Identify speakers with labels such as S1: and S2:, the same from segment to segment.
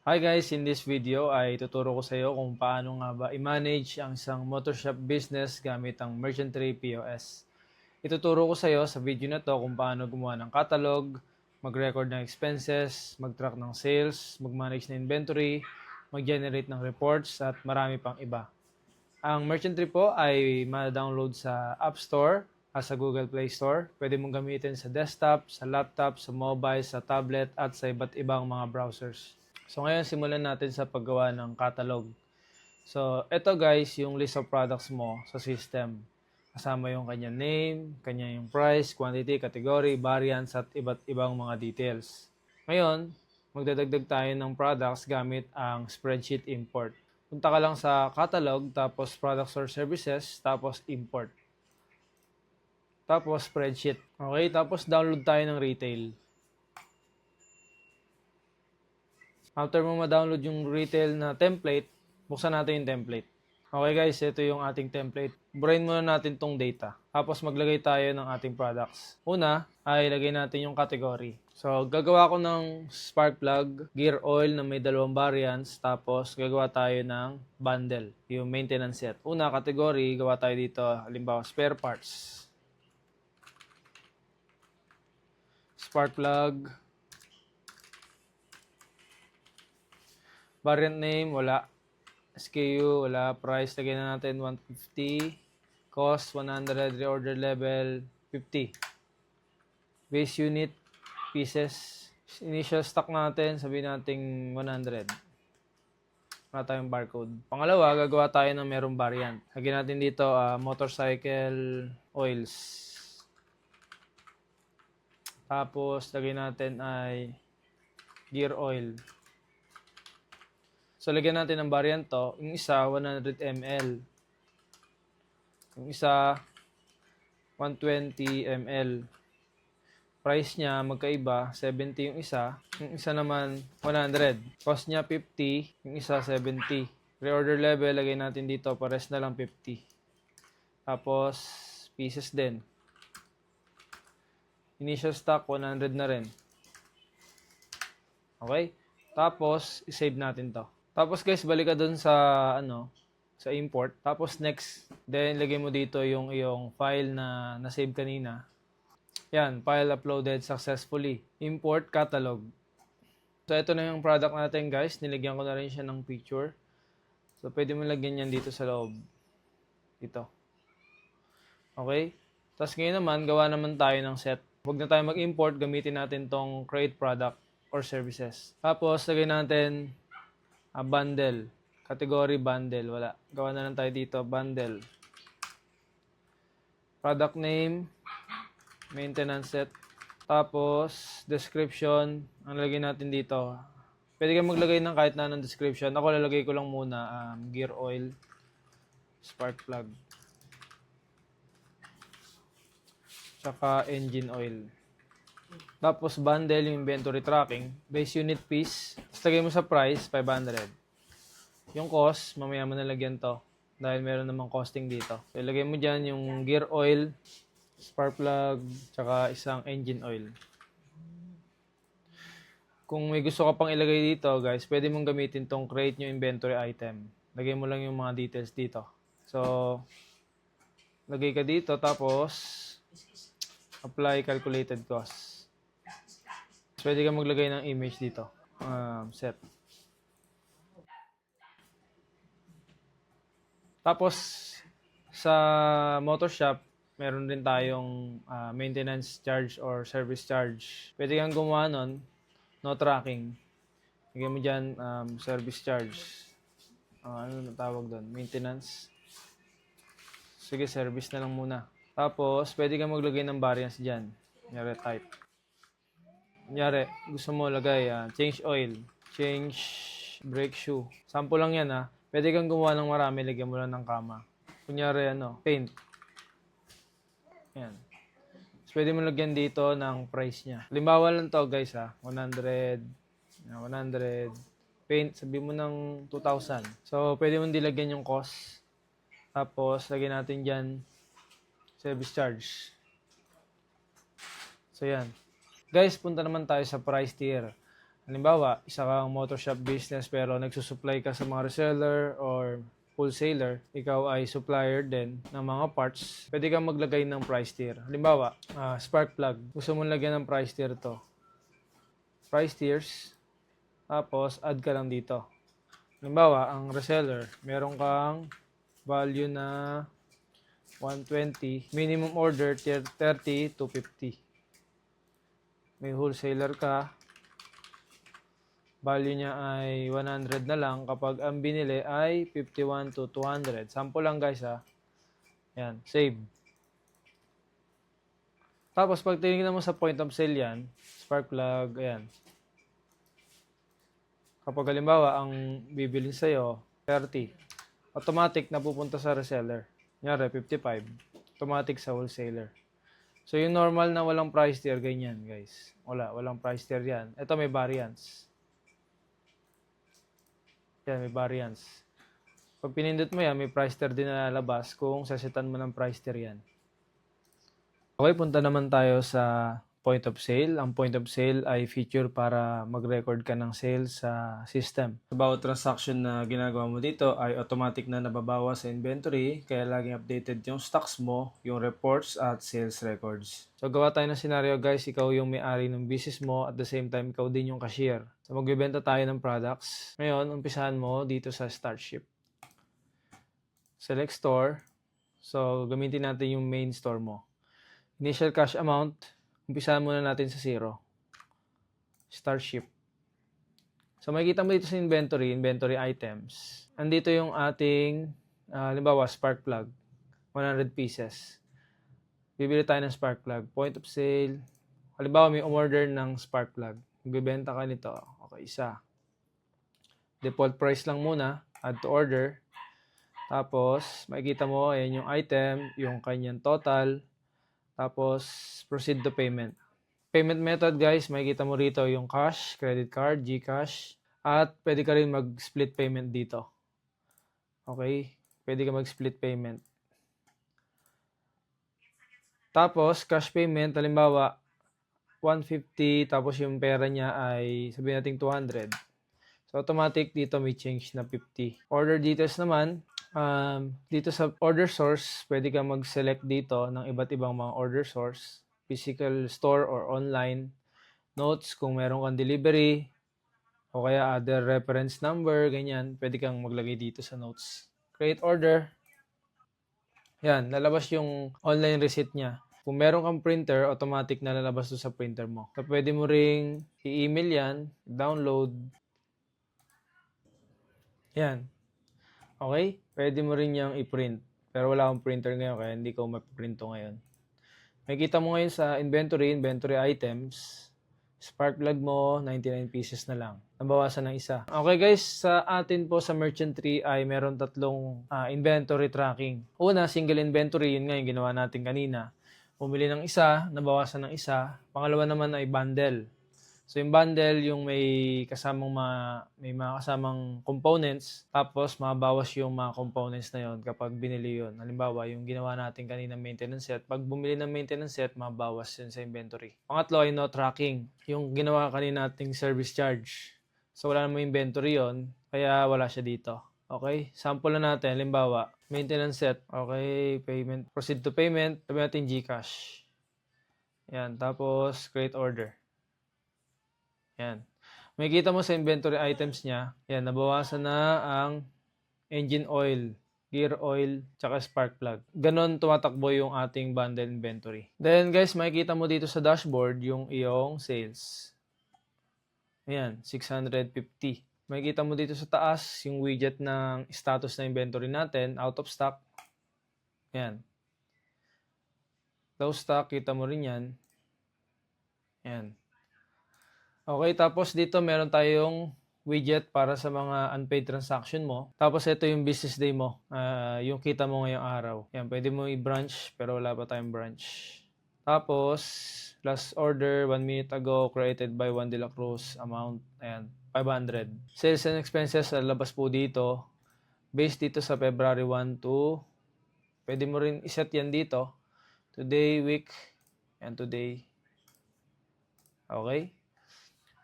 S1: Hi guys, in this video ay tuturo ko sa iyo kung paano nga ba i-manage ang isang motor shop business gamit ang Merchantry POS. Ituturo ko sa iyo sa video na to kung paano gumawa ng catalog, mag-record ng expenses, mag-track ng sales, mag-manage ng inventory, mag-generate ng reports at marami pang iba. Ang Merchantry po ay ma-download sa App Store at sa Google Play Store. Pwede mong gamitin sa desktop, sa laptop, sa mobile, sa tablet at sa iba't ibang mga browsers. So ngayon simulan natin sa paggawa ng catalog. So ito guys yung list of products mo sa system. Kasama yung kanyang name, kanyang price, quantity, category, variants at iba't ibang mga details. Ngayon, magdadagdag tayo ng products gamit ang spreadsheet import. Punta ka lang sa catalog, tapos products or services, tapos import. Tapos spreadsheet. Okay, tapos download tayo ng retail. After mo ma-download yung retail na template, buksan natin yung template. Okay guys, ito yung ating template. Burahin muna natin tong data. Tapos maglagay tayo ng ating products. Una, ay ilagay natin yung category. So, gagawa ko ng spark plug, gear oil na may dalawang variants. Tapos, gagawa tayo ng bundle, yung maintenance set. Una, category, gawa tayo dito, halimbawa, spare parts. Spark plug. Variant name, wala. SKU, wala. Price, lagyan na natin 150. Cost, 100. Reorder level, 50. Base unit, pieces. Initial stock natin, sabihin natin 100. Wala tayong barcode. Pangalawa, gagawa tayo ng merong variant. Lagyan natin dito, motorcycle oils. Tapos, lagyan natin ay gear oil. So, lagyan natin ng variant to. Yung isa, 100 ml. Yung isa, 120 ml. Price niya, magkaiba. 70 yung isa. Yung isa naman, 100. Cost niya, 50. Yung isa, 70. Reorder level, lagay natin dito. Pares na lang 50. Tapos, pieces din. Initial stock, 100 na rin. Okay? Tapos, isave natin to. Tapos guys, balik ka dun sa sa import. Tapos next, then lagay mo dito yung iyong file na na-save kanina. Yan, file uploaded successfully. Import catalog. So ito na yung product natin guys. Nilagyan ko na rin siya ng picture. So pwede mo lagyan yan dito sa loob. Dito. Okay? Tapos ngayon naman, gawa naman tayo ng set. Huwag na tayo mag-import, gamitin natin tong create product or services. Tapos lagay natin bundle. Category bundle. Wala. Gawa na lang tayo dito. Bundle. Product name. Maintenance set. Tapos, description. Ang lagay natin dito. Pwede kang maglagay ng kahit na ng description. Ako lalagay ko lang muna. Gear oil. Spark plug. Tsaka engine oil. Tapos, bundle yung inventory tracking. Base unit piece. Tapos, lagay mo sa price, 500. Yung cost, mamaya mo nalagyan to. Dahil meron namang costing dito. So, ilagay mo dyan yung gear oil, spark plug, tsaka isang engine oil. Kung may gusto ka pang ilagay dito, guys, pwede mong gamitin tong create new inventory item. Lagay mo lang yung mga details dito. So, lagay ka dito, tapos, apply calculated cost. Pwede ka maglagay ng image dito. Set. Tapos, sa motor shop, meron din tayong maintenance charge or service charge. Pwede kang gumawa nun, no tracking. Lagyan mo dyan, service charge. Ano na tawag doon? Maintenance. Sige, service na lang muna. Tapos, pwede kang maglagay ng variance dyan. Kunyari, type. Kunyari, gusto mo lagay, change oil, change brake shoe. Sample lang yan, Pwede kang gumawa ng marami, lagyan mo lang ng kama. Kunyari, paint. Yan. So, pwede mo lagyan dito ng price niya. Halimbawa lang to guys, 100, 100. Paint, sabi mo ng 2,000. So, pwede mo dilagyan yung cost. Tapos, lagyan natin dyan, service charge. So, yan. Guys, punta naman tayo sa price tier. Halimbawa, isa kang motor shop business pero nagsusupply ka sa mga reseller or wholesaler, ikaw ay supplier din ng mga parts, pwede kang maglagay ng price tier. Halimbawa, spark plug. Gusto mong lagyan ng price tier to. Price tiers, tapos add ka lang dito. Halimbawa, ang reseller, meron kang value na 120, minimum order 30 to 50. May wholesaler ka, value niya ay 100 na lang kapag ang binili ay 51 to 200. Sample lang guys ha. Yan, save. Tapos pag tinignan mo sa point of sale yan, spark plug, ayan. Kapag halimbawa ang bibilin sa'yo, 30. Automatic na pupunta sa reseller. Kunyari, 55. Automatic sa wholesaler. So yung normal na walang price tier, ganyan guys. Walang price tier yan. Ito may variance. Yan, may variance. Pag pinindot mo yan, may price tier din na lalabas kung sasetan mo ng price tier yan. Okay, punta naman tayo sa point of sale. Ang point of sale ay feature para mag-record ka ng sales sa system. Sa bawat transaction na ginagawa mo dito ay automatic na nababawas sa inventory, kaya laging updated yung stocks mo, yung reports at sales records. So gawa tayo ng scenario guys, ikaw yung may-ari ng business mo, at the same time ikaw din yung cashier. So magbebenta tayo ng products. Ngayon, umpisahan mo dito sa start ship. Select store. So gamitin natin yung main store mo. Initial cash amount, umpisahan muna natin sa 0. Start ship. So makikita mo dito sa inventory items. Andito yung ating, halimbawa, spark plug. 100 pieces. Bibili tayo ng spark plug. Point of sale. Halimbawa, may umorder ng spark plug. Magbibenta ka nito. Okay, isa. Default price lang muna. Add to order. Tapos, makikita mo, ayan yung item, yung kanyang total. Tapos, proceed to payment. Payment method guys, makikita mo rito yung cash, credit card, GCash, at pwede ka rin mag-split payment dito. Okay? Pwede ka mag-split payment. Tapos, cash payment, halimbawa, 150, tapos yung pera niya ay, sabihin natin 200. So, automatic dito may change na 50. Order details naman, dito sa order source, pwede ka mag-select dito ng iba't ibang mga order source, physical store or online, notes kung meron kang delivery, o kaya other reference number, ganyan, pwede kang maglagay dito sa notes. Create order. Yan, lalabas yung online receipt niya. Kung meron kang printer, automatic na lalabas doon sa printer mo. So, pwede mo ring i-email yan, download. Yan. Okay? Pwede mo rin yung i-print. Pero wala akong printer ngayon kaya hindi ko ma-print to ngayon. Makikita mo ngayon sa inventory items, spark plug mo, 99 pieces na lang. Nabawasan ng isa. Okay guys, sa atin po sa merchant tree ay meron tatlong inventory tracking. Una, single inventory, yun nga yung ginawa natin kanina. Pumili ng isa, nabawasan ng isa. Pangalawa naman ay bundle. So yung bundle, yung may mga kasamang components, tapos mabawas yung mga components na yon kapag binili yun. Halimbawa, yung ginawa natin kanina maintenance set, pag bumili ng maintenance set, mabawas yun sa inventory. Pangatlo ay no tracking, yung ginawa kanina nating service charge. So wala namang inventory yon, kaya wala siya dito. Okay, sample na natin, halimbawa, maintenance set, okay, payment, proceed to payment, sabi natin GCash. Yan, tapos create order. Yan. Makikita mo sa inventory items niya, yan, nabawasan na ang engine oil, gear oil, tsaka spark plug. Ganon tumatakbo yung ating bundle inventory. Then guys, makikita mo dito sa dashboard yung iyong sales. Ayan, 650. Makikita mo dito sa taas yung widget ng status na inventory natin, out of stock. Ayan. Low stock, kita mo rin yan. Ayan. Okay, tapos dito meron tayong widget para sa mga unpaid transaction mo. Tapos ito yung business day mo, yung kita mo ngayong araw. Yan, pwede mo i-branch pero wala pa tayong branch. Tapos, last order 1 minute ago created by Juan de la Cruz, amount, ayan, 500. Sales and expenses, labas po dito. Based dito sa February 1 to, pwede mo rin iset yan dito. Today, week, and today. Okay?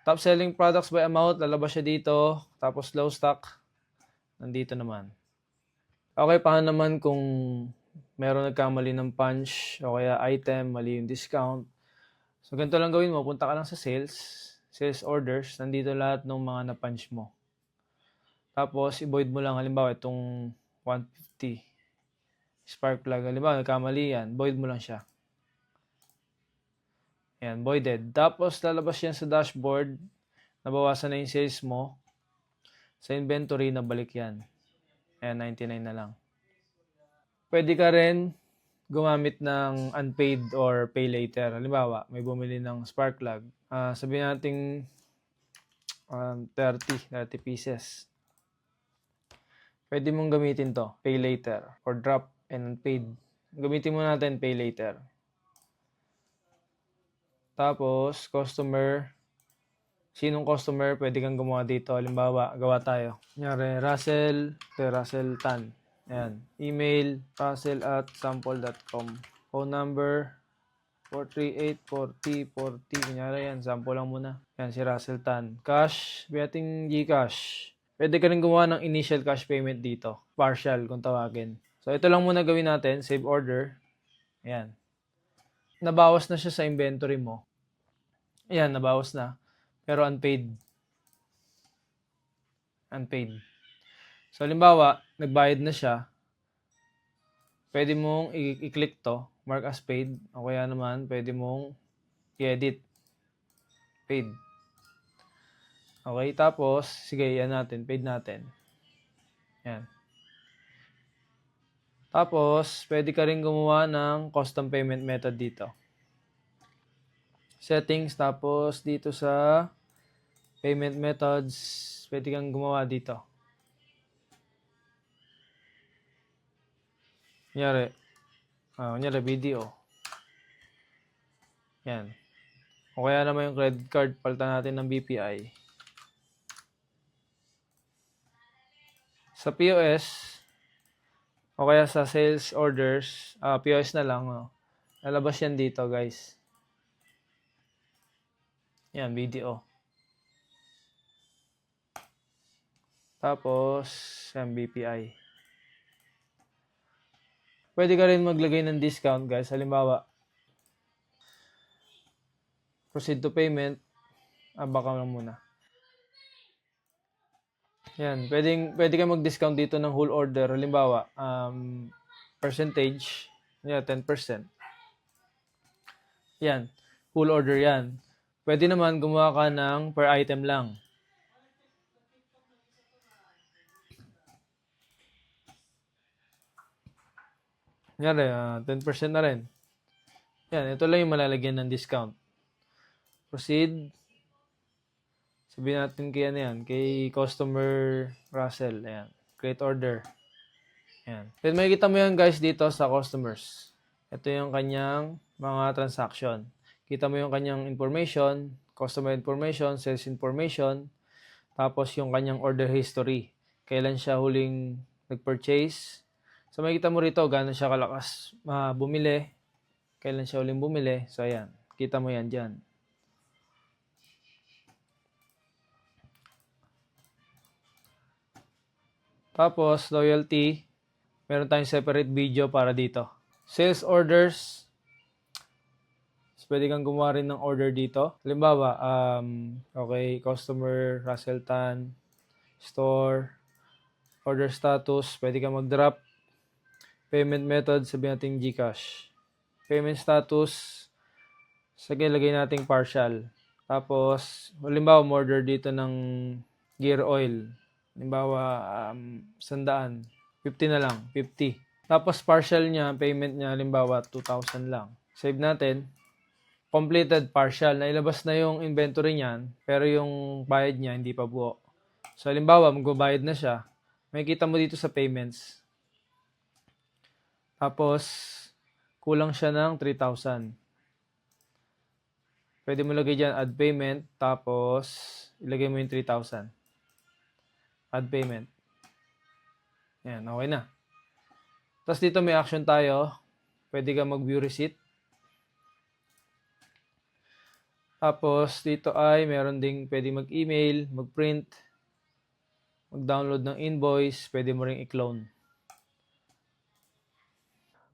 S1: Top selling products by amount, lalabas siya dito. Tapos low stock, nandito naman. Okay, paano naman kung meron nagkamali ng punch o kaya item, mali yung discount? So, ganito lang gawin mo. Punta ka lang sa sales orders. Nandito lahat ng mga na-punch mo. Tapos, i-void mo lang. Halimbawa, itong 150 spark plug. Halimbawa, nagkamali yan. Void mo lang siya. Ayan, voided. Tapos, lalabas yan sa dashboard. Nabawasan na yung sales mo. Sa inventory, nabalik yan. Ayan, 99 na lang. Pwede ka rin gumamit ng unpaid or pay later. Halimbawa, may bumili ng spark plug. Sabihin natin 30 pieces. Pwede mong gamitin to, pay later or drop and unpaid. Gamitin mo natin pay later. Tapos, customer. Sinong customer pwede kang gumawa dito? Halimbawa, gawa tayo. Kunyari, Russell Tan. Ayan. Email, russell@sample.com. Phone number, 438-40-40. Kunyari yan, sample lang muna. Yan, si Russell Tan. Cash, biyating Gcash. Pwede ka rin gumawa ng initial cash payment dito. Partial, kung tawagin. So, ito lang muna gawin natin. Save order. Ayan. Nabawas na siya sa inventory mo. Ayan, nabawas na. Pero unpaid. Unpaid. So, halimbawa, nagbayad na siya. Pwede mong i-click to, mark as paid. O kaya naman, pwede mong i-edit. Paid. Okay, tapos, sige, yan natin. Paid natin. Yan. Tapos, pwede ka rin gumawa ng custom payment method dito. Settings, tapos dito sa payment methods, pwede kang gumawa dito. Kunyari, video. Yan. O kaya naman yung credit card, palitan natin ng BPI. Sa POS, o kaya sa sales orders, POS na lang. Lalabas yan dito, guys. Yan, video. Tapos, yan, BPI. Pwede ka rin maglagay ng discount, guys. Halimbawa, proceed to payment. Baka lang muna. Yan, pwede ka mag-discount dito ng whole order. Halimbawa, percentage, 10%. Yan, whole order yan. Pwede naman gumawa ka ng per item lang. Kunyari, 10% na rin. Yan, ito lang yung malalagyan ng discount. Proceed. Sabihin natin kay customer Russell. Ayan, create order. Ayan. Then makikita mo yan guys dito sa customers. Ito yung kanyang mga transaction. Kita mo yung kanyang information, customer information, sales information, tapos yung kanyang order history. Kailan siya huling nag-purchase. So makikita mo rito gaano siya kalakas bumili, kailan siya huling bumili. So ayan, kita mo yan dyan. Tapos, loyalty, meron tayong separate video para dito. Sales orders, so, pwede kang gumawa rin ng order dito. Halimbawa, okay, customer, Russell Tan, store, order status, pwede kang mag-drop. Payment method, sabihin natin Gcash. Payment status, sige, lagay natin partial. Tapos, halimbawa, order dito ng gear oil. Halimbawa, 100. 50 na lang. 50. Tapos, partial niya, payment niya, halimbawa, 2,000 lang. Save natin. Completed partial. Nailabas na yung inventory niyan, pero yung bayad niya, hindi pa buo. So, halimbawa, magbabayad na siya. Makikita mo dito sa payments. Tapos, kulang siya ng 3,000. Pwede mo lagay dyan, add payment. Tapos, ilagay mo yung 3,000. Add payment. Yan, okay na. Tapos dito may action tayo. Pwede ka mag-view receipt. Tapos, dito ay meron ding pwede mag-email, mag-print, mag-download ng invoice, pwede mo ring i-clone.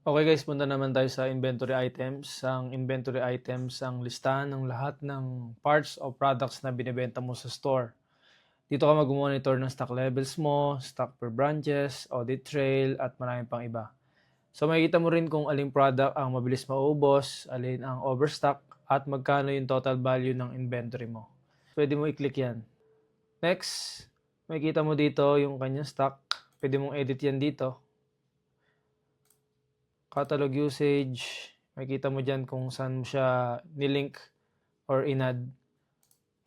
S1: Okay guys, punta naman tayo sa inventory items. Ang inventory items ang listahan ng lahat ng parts o products na binibenta mo sa store. Dito ka mag-monitor ng stock levels mo, stock per branches, audit trail, at marami pang iba. So makikita mo rin kung aling product ang mabilis maubos, alin ang overstock, at magkano yung total value ng inventory mo. Pwede mo i-click yan. Next, makikita mo dito yung kanyang stock. Pwede mong edit yan dito. Catalog usage, makikita mo dyan kung saan mo siya nilink or inad.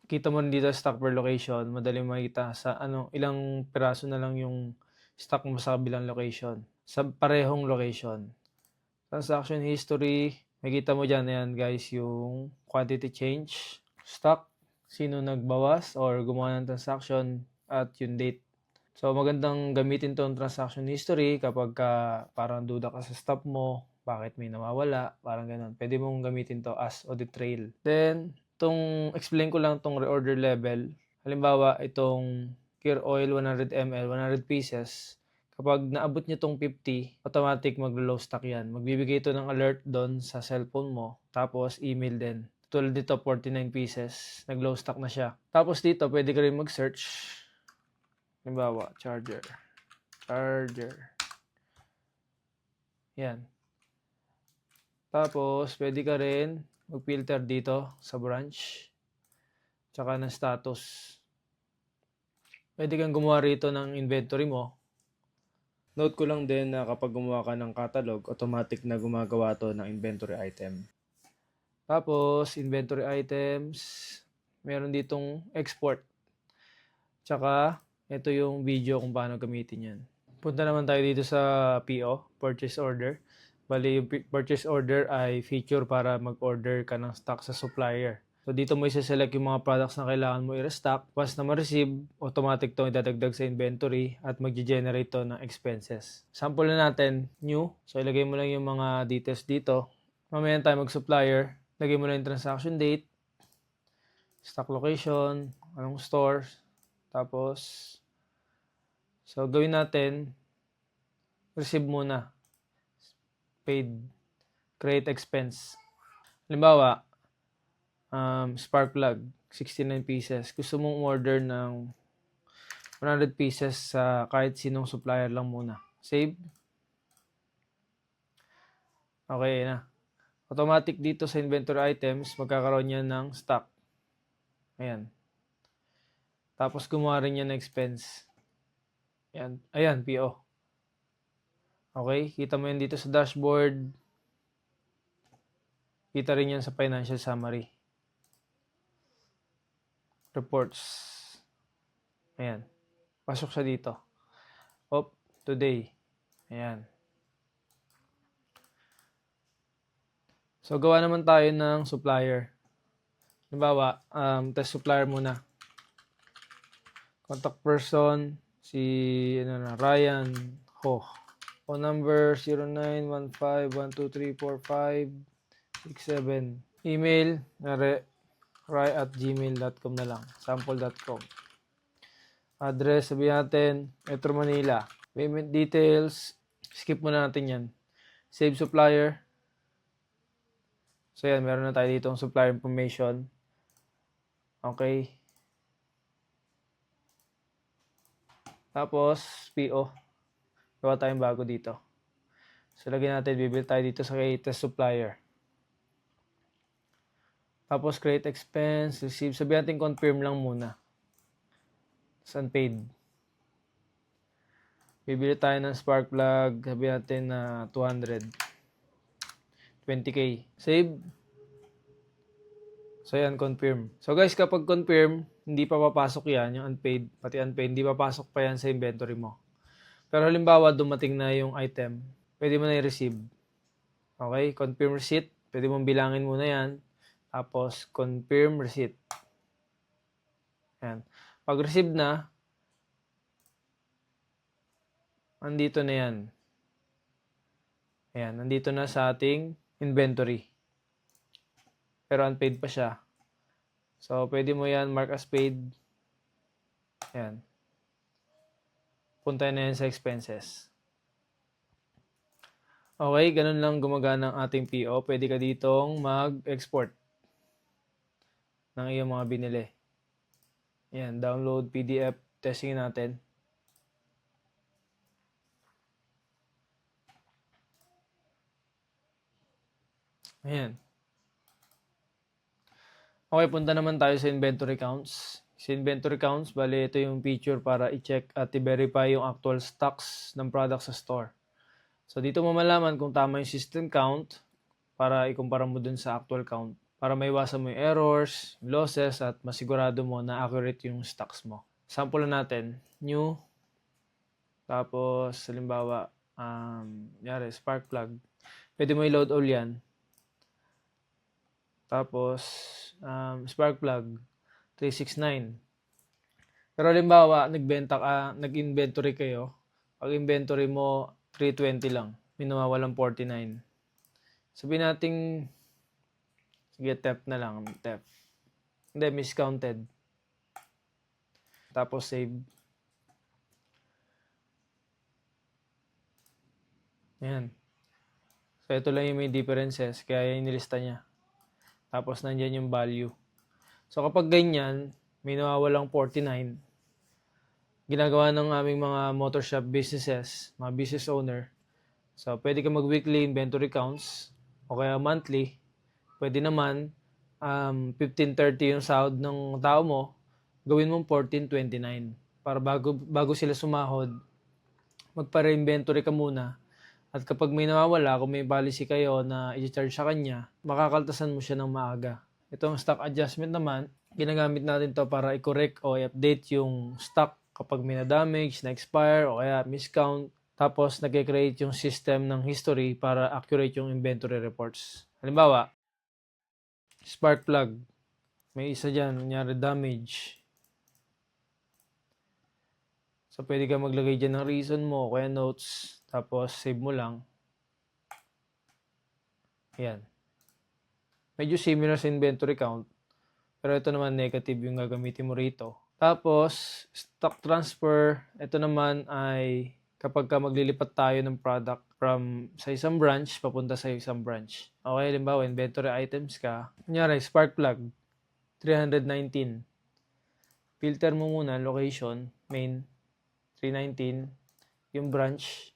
S1: Kita mo rin dito stock per location, madaling makita sa ilang piraso na lang yung stock mo sa kabilang location, sa parehong location. Transaction history, makita mo dyan, ayan guys, yung quantity change, stock, sino nagbawas or gumawa ng transaction, at yung date. So magandang gamitin tong transaction history kapag parang duda ka sa stop mo, bakit may nawawala, parang ganun. Pwede mong gamitin to as audit trail. Then, explain ko lang tong reorder level. Halimbawa, itong Clear Oil 100 ml, 100 pieces. Kapag naabot nyo tong 50, automatic maglo-low stock yan. Magbibigay ito ng alert doon sa cellphone mo. Tapos, email din. Tulad dito, 49 pieces. Nag-low stock na siya. Tapos dito, pwede ka rin mag-search. Halimbawa, charger. Yan. Tapos, pwede ka rin mag-filter dito sa branch. Tsaka ng status. Pwede kang gumawa rito ng inventory mo. Note ko lang din na kapag gumawa ka ng catalog, automatic na gumagawa to ng inventory item. Tapos, inventory items, meron ditong export. Tsaka, ito yung video kung paano gamitin yan. Punta naman tayo dito sa PO, Purchase Order. Bali, yung purchase order ay feature para mag-order ka ng stock sa supplier. So, dito mo isa-select yung mga products na kailangan mo i-restock. Once na ma-receive, automatic to idadagdag sa inventory at mag-generate to ng expenses. Sample na natin, new. So, ilagay mo lang yung mga details dito. Mamaya tayo mag-supplier. Lagay mo lang yung transaction date, stock location, anong store. Tapos, so gawin natin, receive muna. Paid, create expense. Halimbawa, spark plug, 69 pieces. Gusto mong order ng 100 pieces sa kahit sinong supplier lang muna. Save. Okay na. Automatic dito sa inventory items, magkakaroon yan ng stock. Ayan. Tapos gumawa rin yan ng expense. Ayan. Ayan, PO. Okay, kita mo yan dito sa dashboard. Kita rin yan sa financial summary. Reports. Ayan. Pasok siya dito. Today. Ayan. So, gawa naman tayo ng supplier. Halimbawa, test supplier muna. Contact person, si Ryan Ho. Phone number 091512345667. Email, ry@gmail.com na lang. Sample.com. Address, sabihin natin, Metro Manila. Payment details, skip muna natin yan. Save supplier. So yan, meron na tayo dito ang supplier information. Okay. Tapos, PO. Gawa tayong bago dito. So, lagyan natin, bibili tayo dito sa test supplier. Tapos, create expense, receive. Sabihin natin, confirm lang muna. Tapos, unpaid. Bibili tayo ng spark plug. Sabihin natin na 200. 20K. Save. So, yan, confirm. So, guys, kapag confirm, hindi pa papasok yan, yung unpaid, pati unpaid, hindi papasok pa yan sa inventory mo. Pero halimbawa, dumating na yung item, pwede mo na i-receive. Okay? Confirm receipt. Pwede mong bilangin muna yan. Tapos, confirm receipt. Yan. Pag receive na, nandito na yan. Ayan, nandito na sa ating inventory. Pero unpaid pa siya. So, pwede mo yan mark as paid. Ayan. Punta na yan sa expenses. Okay, ganun lang gumagana ang ating PO. Pwede ka ditong mag-export ng iyong mga binili. Ayan, download PDF, testing natin. Ayan. Okay, punta naman tayo sa inventory counts. Sa inventory counts, bali ito yung feature para i-check at i-verify yung actual stocks ng product sa store. So dito mo malaman kung tama yung system count para ikumpara mo dun sa actual count. Para maiwasan mo yung errors, losses, at masigurado mo na accurate yung stocks mo. Sample natin, new, tapos halimbawa, yari, spark plug. Pwede mo i-load all yan. Tapos, spark plug, 369. Pero halimbawa, nag-inventory kayo. Pag inventory mo, 320 lang. May nawawalang 49. Sabihin natin, sige, theft na lang. Theft. Hindi, miscounted. Tapos save. Ayan. So, ito lang yung may differences. Kaya yung nilista niya. Tapos, nandyan yung value. So, kapag ganyan, may nawawalang 49, ginagawa ng aming mga motor shop businesses, mga business owner. So, pwede ka mag-weekly inventory counts o kaya monthly. Pwede naman 15-30 yung sahod ng tao mo, gawin mong 14-29 para bago sila sumahod, magpa-inventory ka muna. At kapag may nawawala, kung may policy kayo na i-charge sa kanya, makakaltasan mo siya ng maaga. Itong stock adjustment naman, ginagamit natin to para i-correct o i-update yung stock kapag may na-damage, na-expire o kaya miscount. Tapos nag-create yung system ng history para accurate yung inventory reports. Halimbawa, spark plug. May isa dyan, nangyari damage. So, pwede ka maglagay dyan ng reason mo, kaya notes, tapos save mo lang. Ayan. Medyo similar sa inventory count, pero ito naman negative yung gagamitin mo rito. Tapos, stock transfer, ito naman ay kapag ka maglilipat tayo ng product from sa isang branch, papunta sa isang branch. Okay, halimbawa, inventory items ka. Kunyari, spark plug, 319. Filter mo muna, location, main, 319. Yung branch,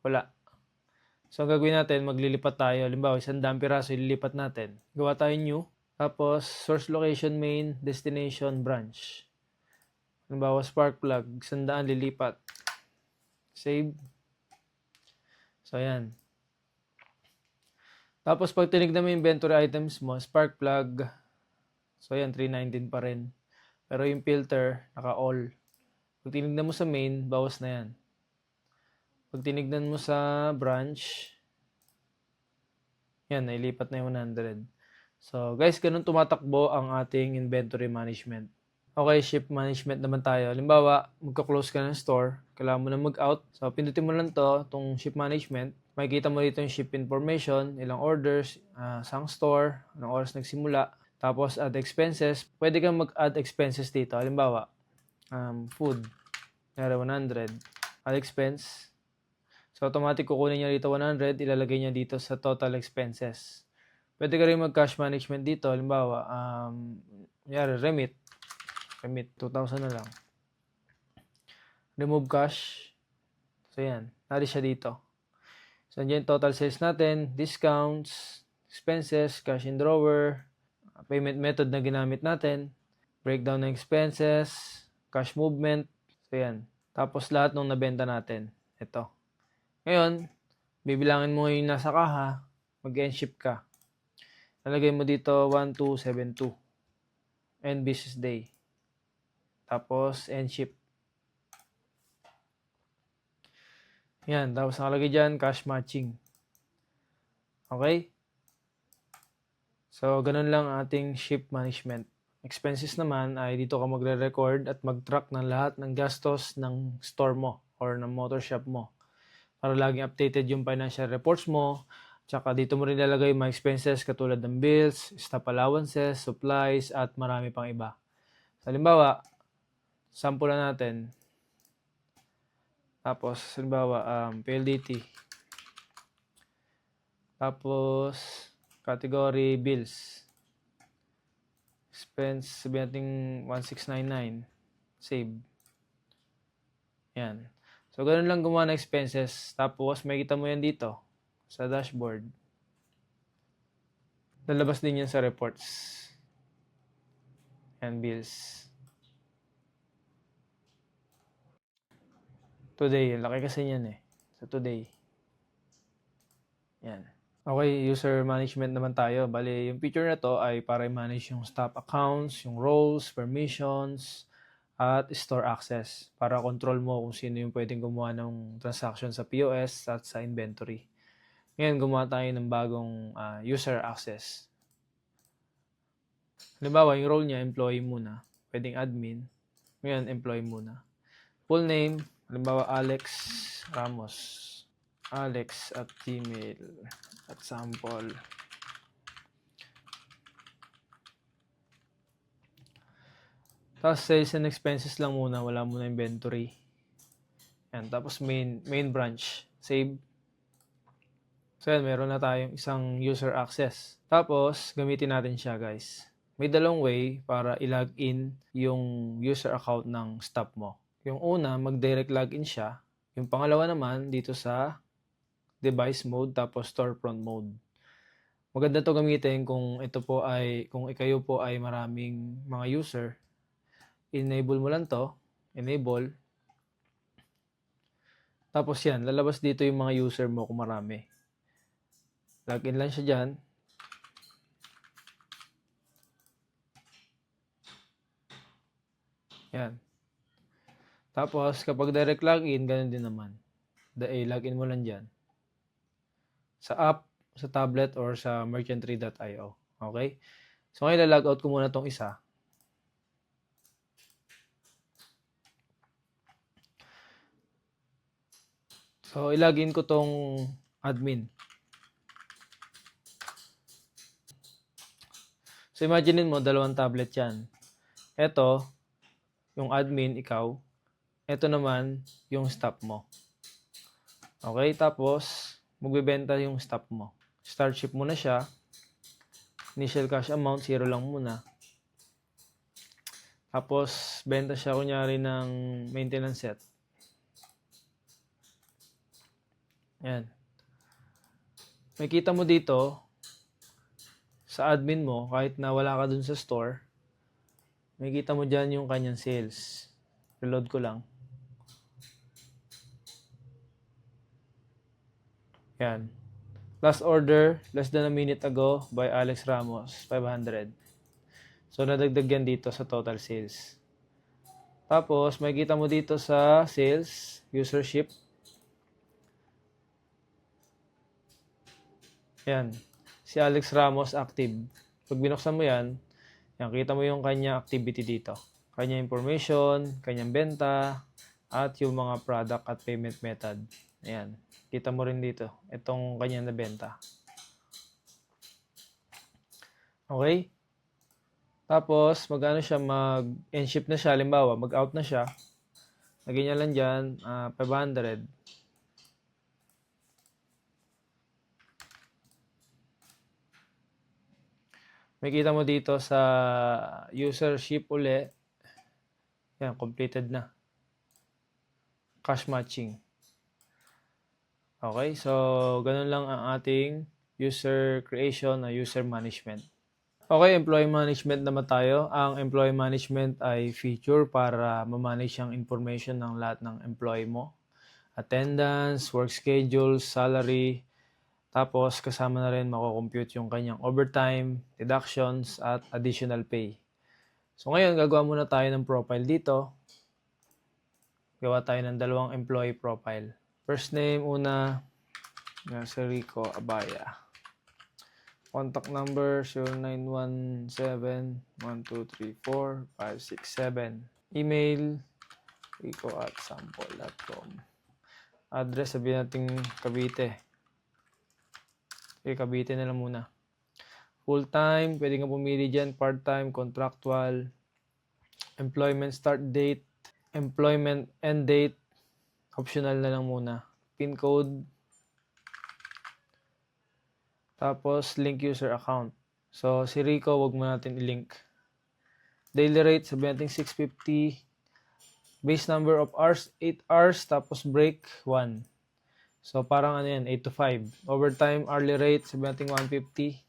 S1: wala. So, ang gagawin natin, maglilipat tayo. Halimbawa, 100 piraso, ililipat natin. Gawa tayo new. Tapos, source location, main, destination, branch. Halimbawa, spark plug, 100 lilipat. Save. So, ayan. Tapos, pag tinignan mo yung inventory items mo, spark plug, so, ayan, 319 pa rin. Pero yung filter, naka-all. Pag tinignan mo sa main, bawas na yan. Pag tinignan mo sa branch, yan, nailipat na yung 100. So, guys, ganun tumatakbo ang ating inventory management. Okay, ship management naman tayo. Halimbawa, magka-close ka ng store, kailangan mo na mag-out. So, pindutin mo lang to, itong ship management. Makikita mo dito yung ship information, ilang orders, sang store, anong oras nagsimula. Tapos, add expenses. Pwede kang mag-add expenses dito. Halimbawa, food, nara 100. Add expense. So, automatic kukunin niya dito 100, ilalagay niya dito sa total expenses. Pwede ka rin mag-cash management dito. Halimbawa, remit. Remit, 2,000 na lang. Remove cash. So, yan. Nari siya dito. So, andyan total sales natin, discounts, expenses, cash in drawer, payment method na ginamit natin, breakdown ng expenses, cash movement. So, yan. Tapos, lahat ng nabenta natin. Ito. Ngayon, bibilangin mo yung nasa kaha, mag-end ship ka. Nalagay mo dito 1272. End business day. Tapos, end ship. Yan. Tapos, nakalagay dyan, cash matching. Okay? So, ganun lang ating ship management. Expenses naman ay dito ka magre-record at mag-track ng lahat ng gastos ng store mo or ng motor shop mo. Para laging updated yung financial reports mo Tsaka dito mo rin ilalagay yung mga expenses katulad ng bills, staff allowances, supplies, at marami pang iba. Halimbawa, sample na natin. Tapos, halimbawa, PLDT. Tapos, category bills. Expense, sabihin natin 1699. Save. Yan. So, ganun lang gumawa ng expenses. Tapos, makikita mo yan dito sa dashboard. Lalabas din yan sa reports. And bills. Today. Laki kasi yan eh. So, today. Yan. Okay, user management naman tayo. Bali, yung feature na to ay para i-manage yung staff accounts, yung roles, permissions, at store access para control mo kung sino yung pwedeng gumawa ng transaction sa POS at sa inventory. Ngayon, gumawa tayo ng bagong user access. Halimbawa, yung role niya, employee muna. Pwedeng admin. Ngayon, employee muna. Full name, halimbawa, Alex Ramos. Alex at Gmail at sample. Tapos sales and expenses lang muna, wala muna inventory. Yan, tapos main branch, save. So yan, meron na tayong isang user access. Tapos gamitin natin siya, guys. May dalawang way para i-login yung user account ng staff mo. Yung una, mag-direct login siya. Yung pangalawa naman dito sa device mode tapos storefront mode. Maganda to gamitin kung kayo po ay maraming mga user. Enable mo lang to, enable. Tapos yan, lalabas dito yung mga user mo kung marami. Login lang siya dyan. Yan. Tapos kapag direct login, ganun din naman. Login mo lang dyan. Sa app, sa tablet, or sa merchantry.io. Okay? So ngayon, logout ko muna tong isa. So, ilagin ko tong admin. So, imaginein mo, dalawang tablet yan. Ito, yung admin, ikaw. Ito naman, yung staff mo. Okay? Tapos, magbebenta yung staff mo. Start ship muna siya. Initial cash amount, 0 lang muna. Tapos, benta siya kunyari ng maintenance set. Yan. Makita mo dito, sa admin mo, kahit na wala ka dun sa store, makita mo dyan yung kanyang sales. Reload ko lang. Yan. Last order, less than a minute ago, by Alex Ramos, 500. So, nadagdag yan dito sa total sales. Tapos, makikita mo dito sa sales, usership. Yan. Si Alex Ramos active. Pag binuksan mo yan, kita mo yung kanya activity dito. Kanya information, kanyang benta, at yung mga product at payment method. Ayan. Kita mo rin dito. Itong kanyang nabenta. Okay? Tapos, mag-ano siya, mag-end ship na siya. Halimbawa, mag-out na siya. Lagyan niya lang dyan, 500. Makita mo dito sa user ship uli. Yan, completed na. Cash matching. Okay, so ganun lang ang ating user creation o user management. Okay, employee management naman tayo. Ang employee management ay feature para ma-manage ang information ng lahat ng employee mo. Attendance, work schedule, salary, tapos kasama na rin mako-compute yung kanyang overtime, deductions, at additional pay. So ngayon, gagawa muna tayo ng profile dito. Gawa tayo ng dalawang employee profile. First name, una, si Rico Abaya. Contact number, 0917-1234-567. Email, rico@sample.com. Address, sabihin natin Cavite. Sige, kabitin na lang muna. Full-time, pwede kang pumili dyan. Part-time, contractual, employment start date, employment end date, optional na lang muna. PIN code, tapos link user account. So, si Rico, wag mo natin i-link. Daily rate, sabihin natin 650. Base number of hours, 8 hours, tapos break, 1. So, parang ano yan, 8 to 5. Overtime, hourly rate, sabihin natin 150.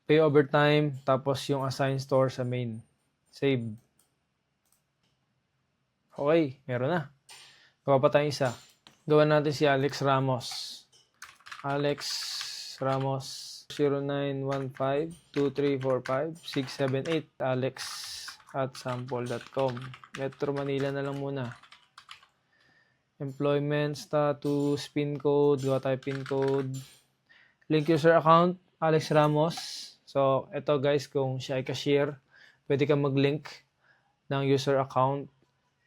S1: Pay overtime, tapos yung assign store sa main. Save. Okay, meron na. Gawa pa tayong isa. Gawa natin si Alex Ramos. Alex Ramos 0915-2345-678 alex@sample.com. Metro Manila na lang muna. Employment status, PIN code, gawa tayo PIN code. Link user account, Alex Ramos. So, ito guys, kung siya ay cashier, pwede kang mag-link ng user account.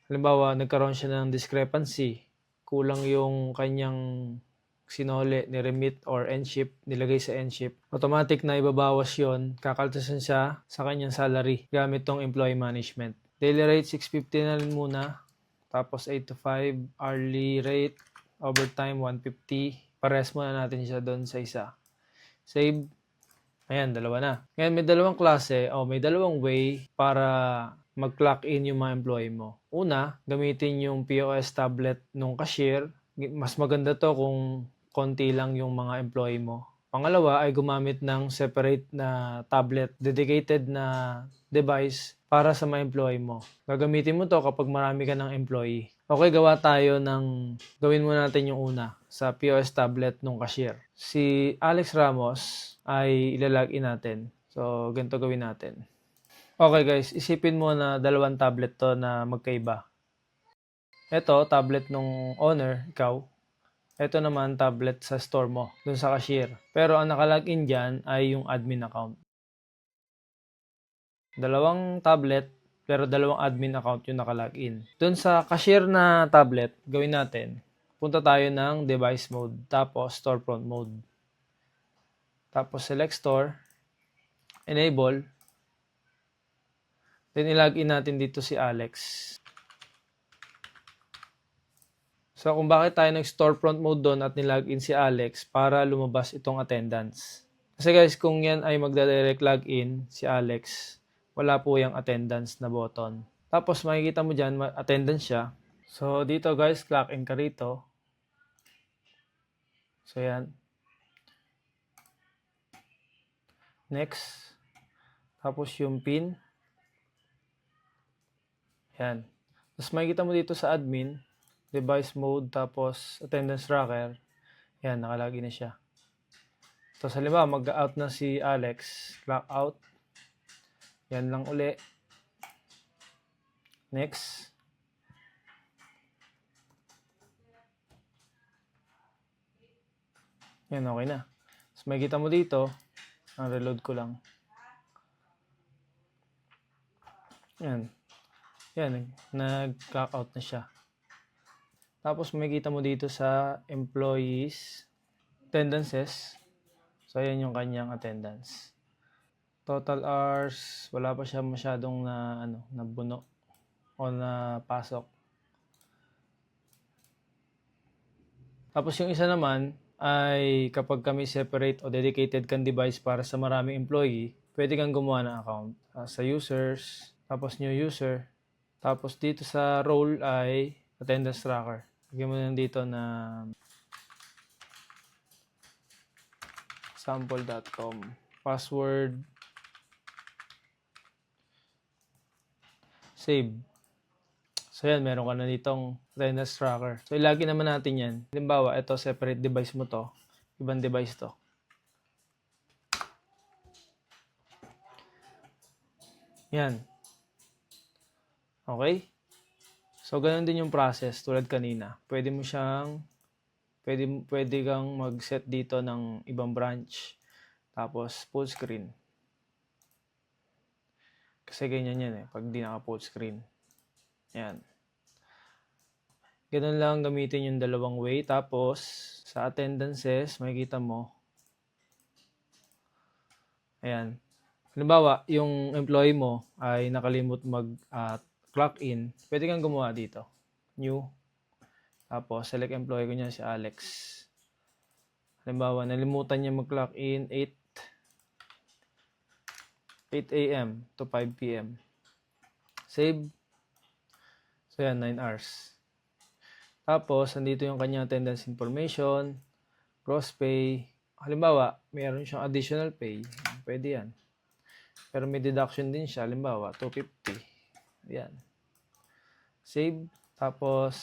S1: Halimbawa, nagkaroon siya ng discrepancy. Kulang yung kanyang sinole, ni-remit or end-ship, nilagay sa end-ship. Automatic na ibabawas yon, kakaltasan siya sa kanyang salary gamit tong employee management. Daily rate, 650 na rin muna. Tapos 8 to 5, hourly rate, overtime, 150. Pares muna natin siya doon sa isa. Save. Ayan, dalawa na. Ngayon, may dalawang klase o may dalawang way para mag-clock in yung mga employee mo. Una, gamitin yung POS tablet nung cashier. Mas maganda to kung konti lang yung mga employee mo. Pangalawa ay gumamit ng separate na tablet, dedicated na device para sa mga employee mo. Gagamitin mo to kapag marami ka ng employee. Okay, gawin muna natin yung una sa POS tablet nung cashier. Si Alex Ramos ay ilalagin natin. So, ganito gawin natin. Okay guys, isipin mo na dalawang tablet to na magkaiba. Ito, tablet nung owner, ikaw. Ito naman, tablet sa store mo, dun sa cashier. Pero ang nakalagin dyan ay yung admin account. Dalawang tablet, pero dalawang admin account yung nakalagin. Dun sa cashier na tablet, gawin natin, punta tayo ng device mode, tapos storefront mode. Tapos select store, enable, then ilagin natin dito si Alex. So, kung bakit tayo nag-storefront mode doon at nilagin si Alex para lumabas itong attendance. Kasi guys, kung yan ay magda-direct login si Alex, wala po yung attendance na button. Tapos makikita mo dyan, attendance siya. So, dito guys, clock in ka rito. So, yan. Next. Tapos yung PIN. Yan. Tapos makikita mo dito sa admin, device mode, tapos attendance tracker. Yan, nakalagin na siya. So, halimbawa, mag-out na si Alex. Clock out. Yan lang uli. Next. Yan, okay na. So, makikita mo dito, ang reload ko lang. Yan. Yan, nag-clock out na siya. Tapos makikita mo dito sa employees attendances. So, ayan yung kanyang attendance. Total hours, wala pa siya masyadong nabuno o napasok. Tapos yung isa naman ay kapag kami separate o dedicated kang device para sa maraming employee, pwede kang gumawa ng account. Sa users, tapos new user, tapos dito sa role ay attendance tracker. Lagyan mo na dito na sample.com. Password. Save. So yan, meron ka na ditong attendance tracker. So ilagay naman natin yan. Halimbawa, ito separate device mo to. Ibang device to. Yan. Okay? So, ganun din yung process tulad kanina. Pwede kang mag-set dito ng ibang branch. Tapos, full screen. Kasi ganyan yan pag di naka-full screen. Yan. Ganun lang gamitin yung dalawang way. Tapos, sa attendances, makikita mo, Ayan. Halimbawa, yung employee mo ay nakalimot mag-clock in, pwede kang gumawa dito. New. Tapos, select employee ko niya si Alex. Halimbawa, nalimutan niya mag-clock in 8 a.m. to 5 p.m. Save. So, yan, 9 hours. Tapos, nandito yung kanyang attendance information, gross pay. Halimbawa, mayroon siyang additional pay. Pwede yan. Pero may deduction din siya. Halimbawa, 250. Yan. Save. Tapos,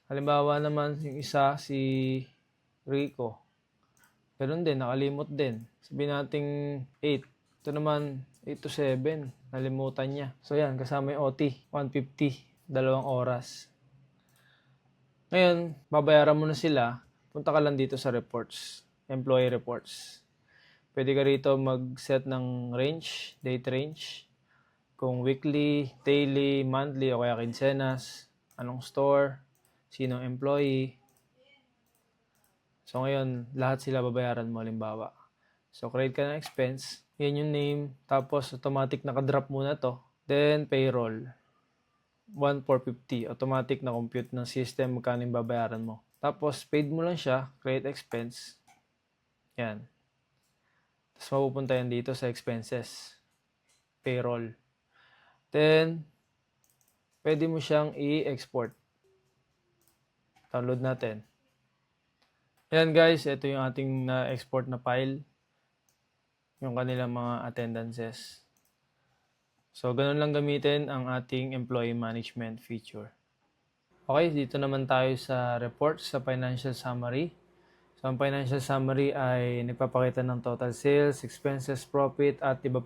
S1: halimbawa naman, yung isa, si Rico. Ganun din, nakalimot din. Sabihin natin 8. Ito naman, 8 to 7. Nalimutan niya. So, yan, kasama yung OT. 150. 2 oras. Ngayon, babayaran mo na sila. Punta ka lang dito sa reports. Employee reports. Pwede ka rito mag-set ng range, date range. Kung weekly, daily, monthly, o kaya quincenas, anong store, sinong employee. So ngayon, lahat sila babayaran mo, halimbawa. So create ka ng expense, yan yung name, tapos automatic nakadrop muna to. Then payroll, 1,450, automatic na compute ng system magkano yung babayaran mo. Tapos paid mo lang siya, create expense, yan. Tapos mapupunta yan dito sa expenses, payroll. Then, pwede mo siyang i-export. Download natin. Ayan guys, ito yung ating na-export na file. Yung kanilang mga attendances. So, ganun lang gamitin ang ating employee management feature. Okay, dito naman tayo sa report, sa financial summary. So, ang financial summary ay nagpapakita ng total sales, expenses, profit, at iba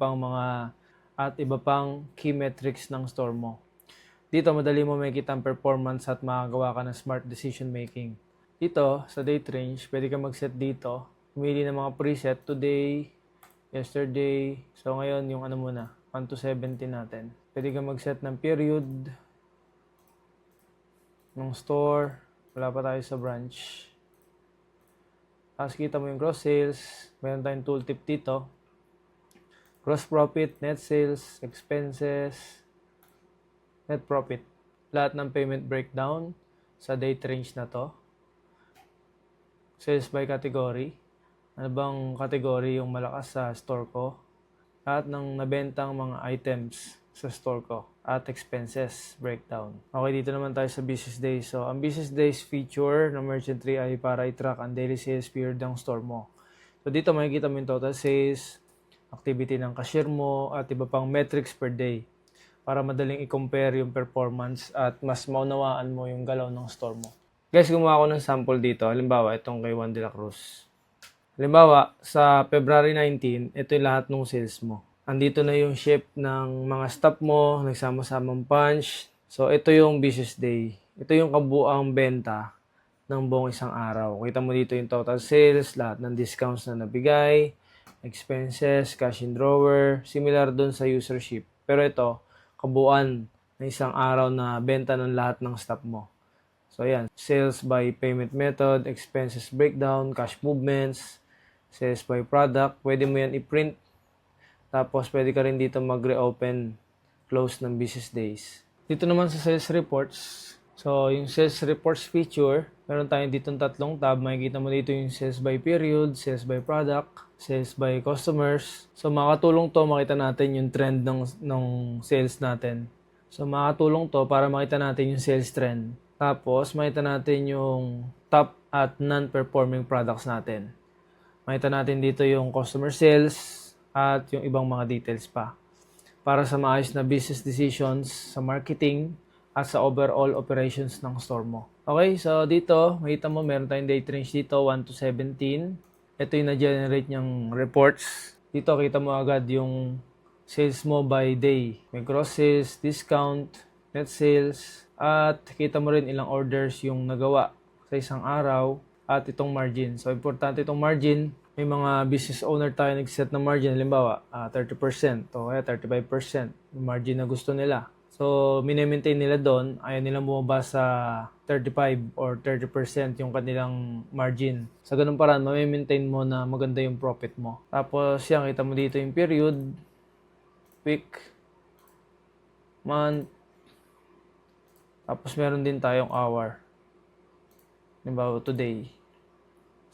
S1: pang key metrics ng store mo. Dito, madali mo makikita ang performance at makagawa ka ng smart decision making. Dito, sa date range, pwede ka mag-set dito. Pumili ng mga preset, today, yesterday. So, ngayon, yung ano muna, 1 to 17 natin. Pwede ka mag-set ng period, ng store. Wala pa tayo sa branch. Tapos kita mo yung gross sales. Meron tayong tooltip dito. Gross profit, net sales, expenses, net profit. Lahat ng payment breakdown sa date range na to. Sales by category. Ano bang category yung malakas sa store ko? Lahat ng nabentang mga items sa store ko. At expenses breakdown. Okay, dito naman tayo sa business days. So, ang business days feature ng Merchant Tree ay para i-track ang daily sales period ng store mo. So, dito makikita mo yung total sales, activity ng cashier mo, at iba pang metrics per day para madaling i-compare yung performance at mas maunawaan mo yung galaw ng store mo. Guys, gumawa ako ng sample dito. Halimbawa, itong kay Juan de la Cruz. Halimbawa, sa February 19, ito yung lahat ng sales mo. Andito na yung shape ng mga stock mo, nagsama-samang punch. So, ito yung business day. Ito yung kabuang benta ng buong isang araw. Kita mo dito yung total sales, lahat ng discounts na nabigay, expenses, cash in drawer, similar dun sa usership. Pero ito, kabuuan ng isang araw na benta ng lahat ng stock mo. So, ayan. Sales by payment method, expenses breakdown, cash movements, sales by product. Pwede mo yan i-print. Tapos, pwede ka rin dito mag-reopen, close ng business days. Dito naman sa sales reports. So, yung sales reports feature, meron tayo dito tatlong tab. Makikita mo dito yung sales by period, sales by product, sales by customers. So, makakatulong to makita natin yung trend ng sales natin. So, makakatulong to para makita natin yung sales trend. Tapos, makita natin yung top at non-performing products natin. Makita natin dito yung customer sales at yung ibang mga details pa. Para sa maayos na business decisions sa marketing at sa overall operations ng store mo. Okay, so dito, makita mo meron tayong date range dito, 1 to 17. Ito yung na-generate niyang reports. Dito, kita mo agad yung sales mo by day. May gross sales, discount, net sales, at kita mo rin ilang orders yung nagawa sa isang araw at itong margin. So, importante itong margin. May mga business owner tayo nag-set ng margin. Halimbawa, 30% o 35% yung margin na gusto nila. So, mini-maintain nila doon, ayaw nila bumaba sa 35 or 30% yung kanilang margin. Sa ganun paraan, ma-maintain mo na maganda yung profit mo. Tapos, yan, kita mo dito yung period, week, month, tapos meron din tayong hour. Halimbawa, today.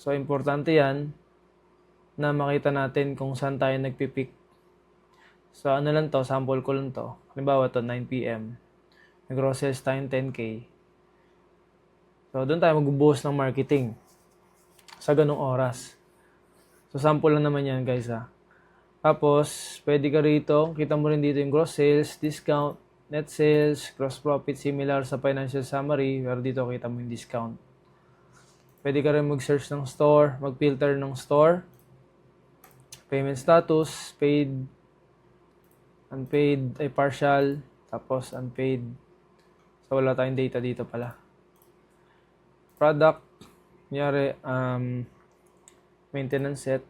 S1: So, importante yan na makita natin kung saan tayo nagpipick. So, ano lang to, sample ko lang to. Halimbawa to, 9 p.m. Nag-gross sales tayong 10K. So, doon tayo mag-buhos ng marketing sa ganung oras. So, sample lang naman yan, guys, ha. Tapos, pwede ka rito, kita mo rin dito yung gross sales, discount, net sales, gross profit, similar sa financial summary, pero dito kita mo yung discount. Pwede ka rin mag-search ng store, mag-filter ng store, payment status, paid, unpaid, ay partial, tapos unpaid. So, wala tayong data dito pala. Product, kunyari, maintenance set.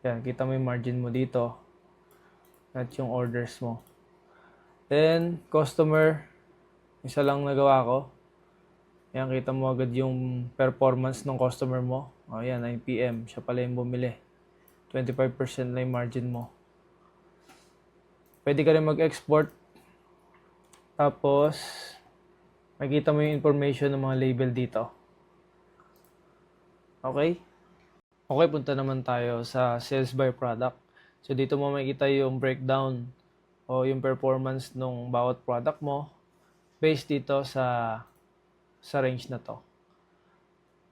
S1: Yan, kita mo yung margin mo dito at yung orders mo. Then, customer, isa lang nagawa ko. Yan, kita mo agad yung performance ng customer mo. O yan, 9 p.m. Siya pala yung bumili. 25% na yung margin mo. Pwede ka rin mag-export. Tapos, makita mo yung information ng mga label dito. Okay? Okay, punta naman tayo sa sales by product. So, dito mo makikita yung breakdown o yung performance ng bawat product mo based dito sa range na to.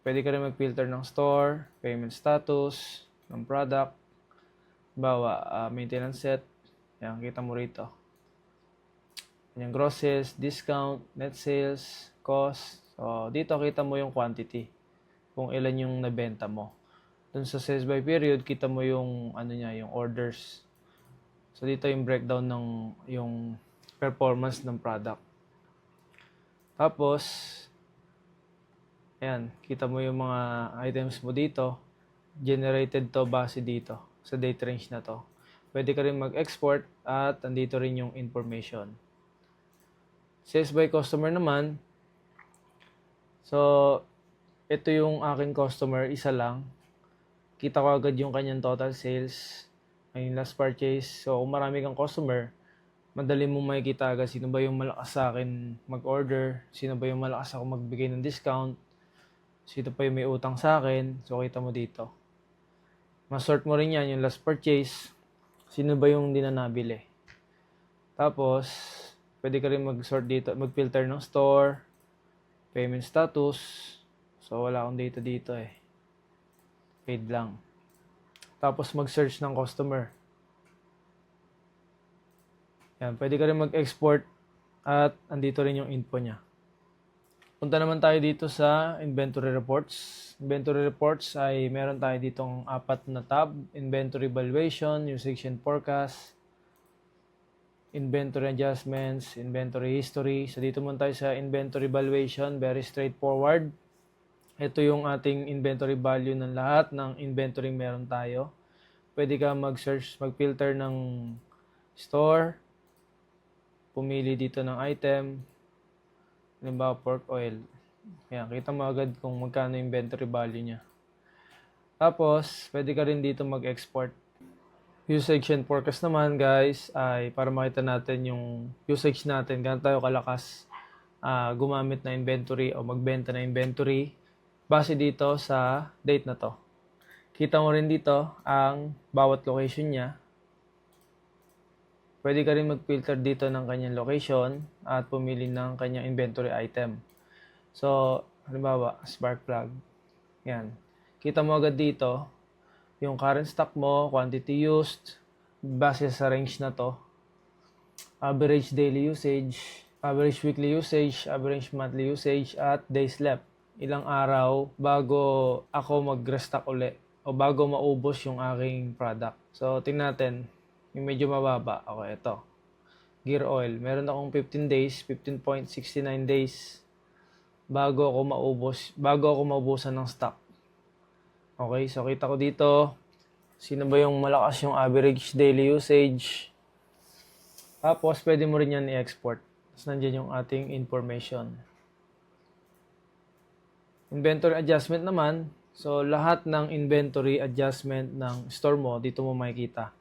S1: Pwede ka rin mag-filter ng store, payment status, ng product, bawa maintenance set. Yan, kita mo rito. Yung gross sales, discount, net sales, cost. So, dito kita mo yung quantity. Kung ilan yung nabenta mo. Dun sa sales by period, kita mo yung yung orders. So, dito yung breakdown ng yung performance ng product. Tapos, ayan, kita mo yung mga items mo dito. Generated to base dito sa date range na to. Pwede ka rin mag-export at andito rin yung information. Sales by customer naman. So, ito yung aking customer, isa lang. Kita ko agad yung kanyang total sales, yung last purchase. So, kung marami kang customer, madali mo makikita agad sino ba yung malakas sa akin mag-order, sino ba yung malakas ako magbigay ng discount, sino pa yung may utang sa akin. So, kita mo dito. Masort mo rin yan, yung last purchase, sino ba yung hindi na nabili. Tapos, pwede ka rin mag-sort dito, mag-filter ng store, payment status. So, wala akong data dito eh. Paid lang. Tapos, mag-search ng customer. Yan, pwede ka rin mag-export at andito rin yung info niya. Punta naman tayo dito sa inventory reports. Inventory reports ay meron tayo ditong 4 na tab. Inventory valuation, usage and forecast, inventory adjustments, inventory history. So, dito muna tayo sa inventory valuation. Very straightforward. Ito yung ating inventory value ng lahat ng inventory meron tayo. Pwede ka mag-search, mag-filter ng store. Pumili dito ng item. Halimbawa, pork oil. Ayan, kita mo agad kung magkano inventory value niya. Tapos, pwede ka rin dito mag-export. Usage and forecast naman, guys, ay para makita natin yung usage natin, gaano tayo kalakas gumamit na inventory o magbenta na inventory base dito sa date na to. Kita mo rin dito ang bawat location niya. Pwede ka rin mag-filter dito ng kanyang location at pumili ng kanyang inventory item. So, halimbawa, spark plug. Yan. Kita mo agad dito yung current stock mo, quantity used, base sa range na to. Average daily usage, average weekly usage, average monthly usage, at days left. Ilang araw bago ako mag-restock uli o bago maubos yung aking product. So, tingnan natin. Yung medyo mababa. Okay, ito. Gear oil. Meron akong 15 days, 15.69 days bago ako maubusan ng stock. Okay, so kita ko dito, sino ba yung malakas yung average daily usage? Tapos, pwede mo rin yan i-export. Tapos, nandiyan yung ating information. Inventory adjustment naman. So, lahat ng inventory adjustment ng store mo, dito mo makikita.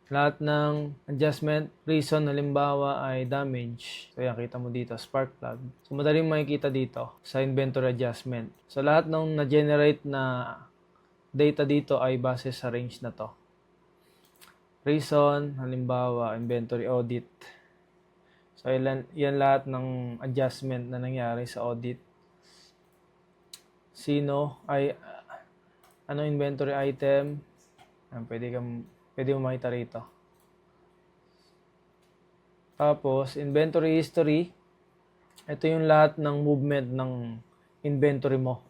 S1: Lahat ng adjustment, reason, halimbawa ay damage. So, yan, kita mo dito, spark plug. So, madaling makikita dito sa inventory adjustment. So, lahat ng na-generate na data dito ay base sa range na to. Reason, halimbawa, inventory audit. So, yan lahat ng adjustment na nangyari sa audit. Sino ay ano inventory item. Pwede mo makita rito. Tapos, inventory history. Ito yung lahat ng movement ng inventory mo.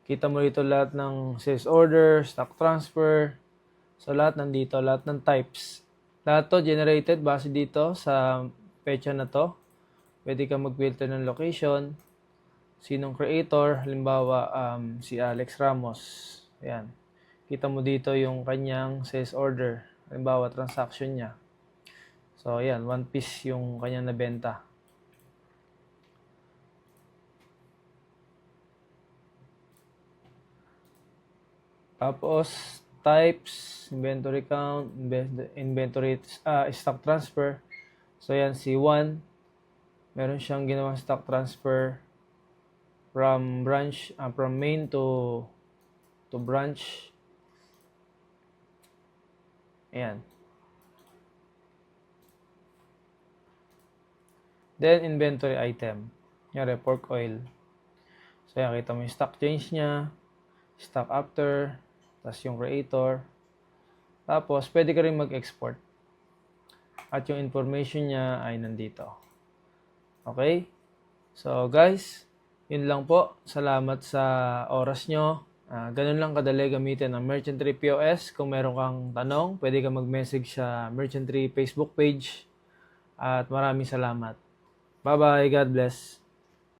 S1: Kita mo dito lahat ng sales order, stock transfer. So, lahat nandito, lahat ng types. Lahat to generated base dito sa petsa na to. Pwede ka mag-filter ng location. Sinong creator, halimbawa si Alex Ramos. Ayan. Kita mo dito yung kanyang sales order, halimbawa transaction niya. So ayan, 1 piece yung kanyang nabenta. Tapos types, inventory count, inventory stock transfer. So ayan, si 1 meron siyang ginawang stock transfer from main to branch. Ayan. Then inventory item. Yung pork oil. So ayan, kita mo yung stock change niya, stock after, tapos yung creator. Tapos pwede ka rin mag-export. At yung information niya ay nandito. Okay? So guys, yun lang po. Salamat sa oras nyo. Ganun lang kadali gamitin ang Merchant Tree POS. Kung meron kang tanong, pwede ka mag-message sa Merchant Tree Facebook page. At maraming salamat. Bye-bye. God bless.